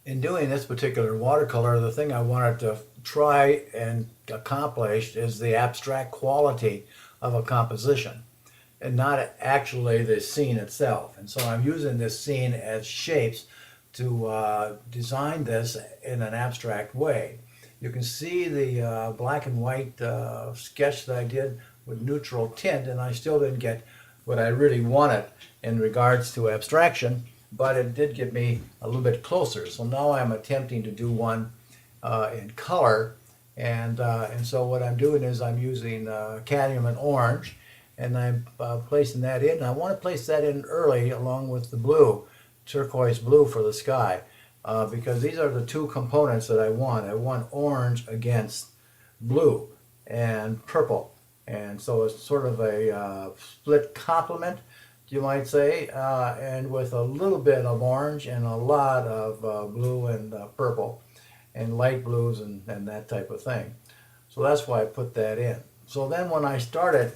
In doing this particular watercolor, the thing I wanted to try and accomplish is the abstract quality of a composition and not actually the scene itself. And so I'm using this scene as shapes to design this in an abstract way. You can see the black and white sketch that I did with neutral tint, and I still didn't get what I really wanted in regards to abstraction, but it did get me a little bit closer. So now I'm attempting to do one in color, and so what I'm doing is I'm using cadmium and orange, and I'm placing that in. I want to place that in early along with the blue, turquoise blue for the sky, because these are the two components that I want. I want orange against blue and purple, and so it's sort of a split complement, you might say, and with a little bit of orange and a lot of blue and purple and light blues and that type of thing. So that's why I put that in. So then when I started,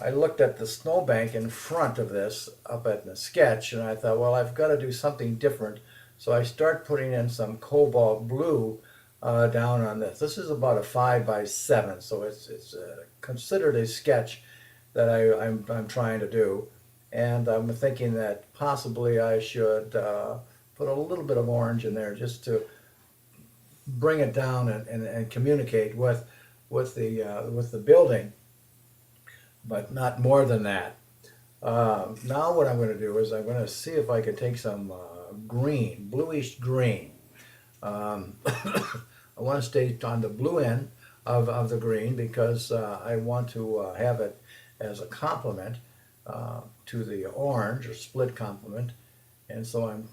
I looked at the snowbank in front of this up at the sketch, and I thought, well, I've got to do something different. So I start putting in some cobalt blue down on this. This is about a 5 by 7, so it's considered a sketch that I'm trying to do. And I'm thinking that possibly I should put a little bit of orange in there just to bring it down and communicate with the building, but not more than that. Now what I'm going to do is I'm going to see if I can take some green, bluish green. I want to stay on the blue end of the green because I want to have it as a complement to the orange, or split complement. And so I'm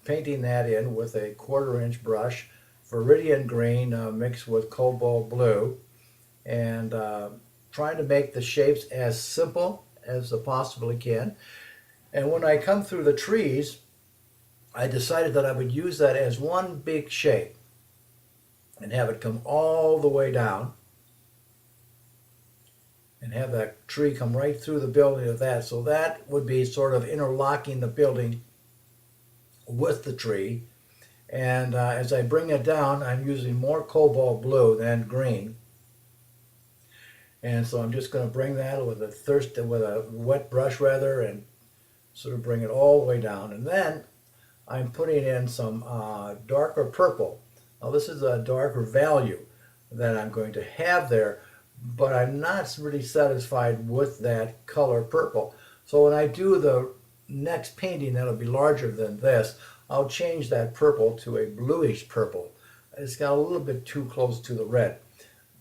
painting that in with a 1/4 inch brush, Viridian green mixed with cobalt blue, and trying to make the shapes as simple as I possibly can. And when I come through the trees, I decided that I would use that as one big shape and have it come all the way down and have that tree come right through the building of that. So that would be sort of interlocking the building with the tree. And as I bring it down, I'm using more cobalt blue than green. And so I'm just going to bring that with a wet brush rather, and sort of bring it all the way down. And then I'm putting in some darker purple. Now this is a darker value that I'm going to have there, but I'm not really satisfied with that color purple. So when I do the next painting that'll be larger than this, I'll change that purple to a bluish purple. It's got a little bit too close to the red,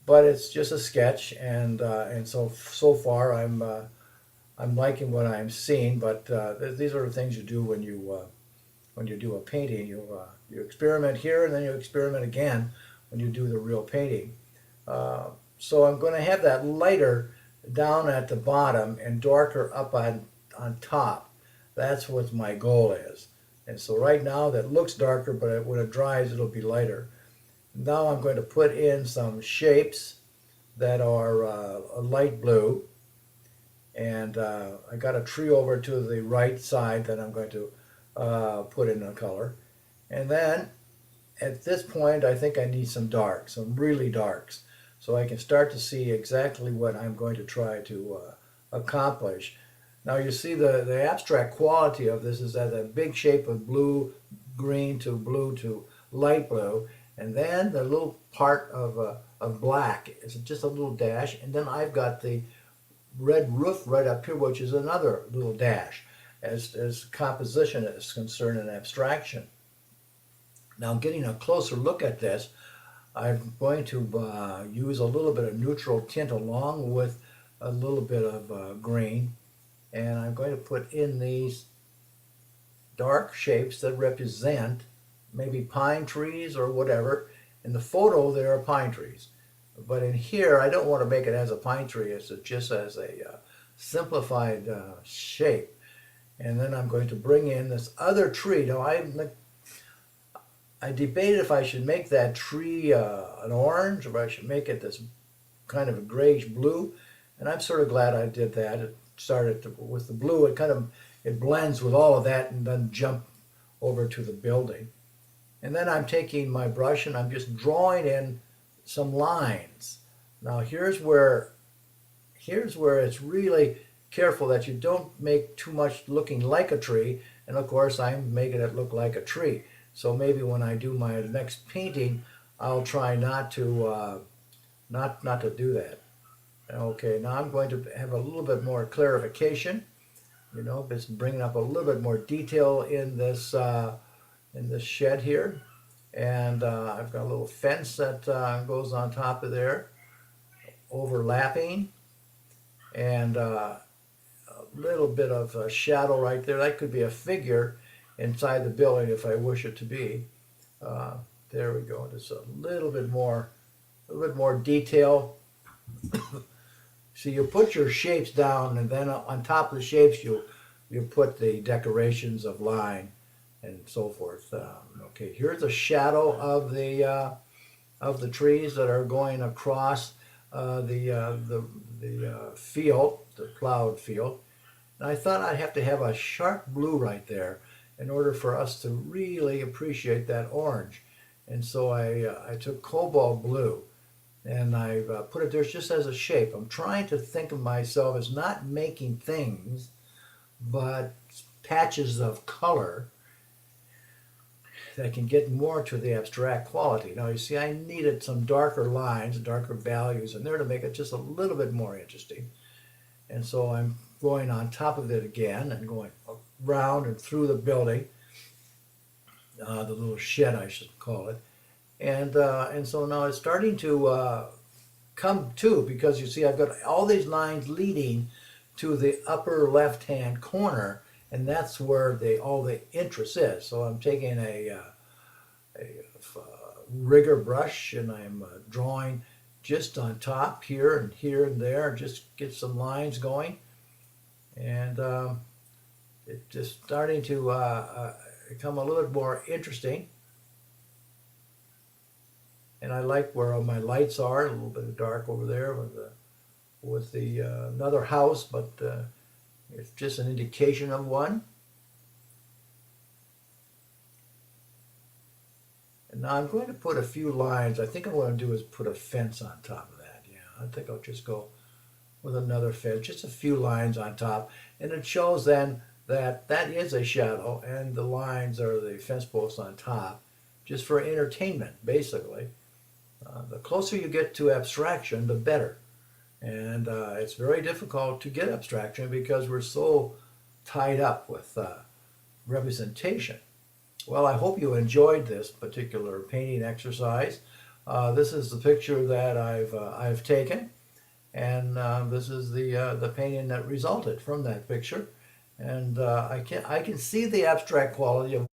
but it's just a sketch, and so far I'm liking what I'm seeing. But these are the things you do when you do a painting. You experiment here, and then you experiment again when you do the real painting. So I'm going to have that lighter down at the bottom and darker up on top. That's what my goal is. And so right now that looks darker, but when it dries, it'll be lighter. Now I'm going to put in some shapes that are a light blue. And I got a tree over to the right side that I'm going to put in a color. And then at this point, I think I need some darks, some really darks, so I can start to see exactly what I'm going to try to accomplish. Now you see the abstract quality of this is that a big shape of blue, green to blue to light blue, and then the little part of black is just a little dash, and then I've got the red roof right up here, which is another little dash, as composition is concerned and abstraction. Now getting a closer look at this, I'm going to use a little bit of neutral tint along with a little bit of green, and I'm going to put in these dark shapes that represent maybe pine trees or whatever. In the photo there are pine trees, but in here I don't want to make it as a pine tree, it's just as a simplified shape. And then I'm going to bring in this other tree. Now I debated if I should make that tree an orange, or if I should make it this kind of a grayish blue, and I'm sort of glad I did that. It started with the blue. It blends with all of that and then jump over to the building. And then I'm taking my brush and I'm just drawing in some lines. Now here's where it's really careful that you don't make too much looking like a tree. And of course I'm making it look like a tree. So maybe when I do my next painting, I'll try not to do that. Okay, now I'm going to have a little bit more clarification. Just bringing up a little bit more detail in this shed here. And I've got a little fence that goes on top of there, overlapping, and a little bit of a shadow right there. That could be a figure inside the building if I wish it to be. There we go. Just a little bit more detail. So you put your shapes down, and then on top of the shapes you put the decorations of line and so forth. Okay, here's a shadow of the trees that are going across the field, the plowed field. And I thought I'd have to have a sharp blue right there in order for us to really appreciate that orange. And so I took cobalt blue and I put it there just as a shape. I'm trying to think of myself as not making things, but patches of color that can get more to the abstract quality. Now you see I needed some darker lines, darker values in there to make it just a little bit more interesting. And so I'm going on top of it again and going around and through the building, the little shed I should call it. And so now it's starting to come to, because you see I've got all these lines leading to the upper left-hand corner, and that's where all the interest is. So I'm taking a rigger brush and I'm drawing just on top here and there, just get some lines going, and it's just starting to become a little bit more interesting. And I like where my lights are, a little bit of dark over there with the another house, but it's just an indication of one. And now I'm going to put a few lines. I think what I'm going to do is put a fence on top of that. Yeah, I think I'll just go with another fence, just a few lines on top. And it shows then that that is a shadow and the lines are the fence posts on top, just for entertainment, basically. The closer you get to abstraction, the better. And it's very difficult to get abstraction because we're so tied up with representation. Well, I hope you enjoyed this particular painting exercise. This is the picture that I've taken, and this is the painting that resulted from that picture. And I can see the abstract quality of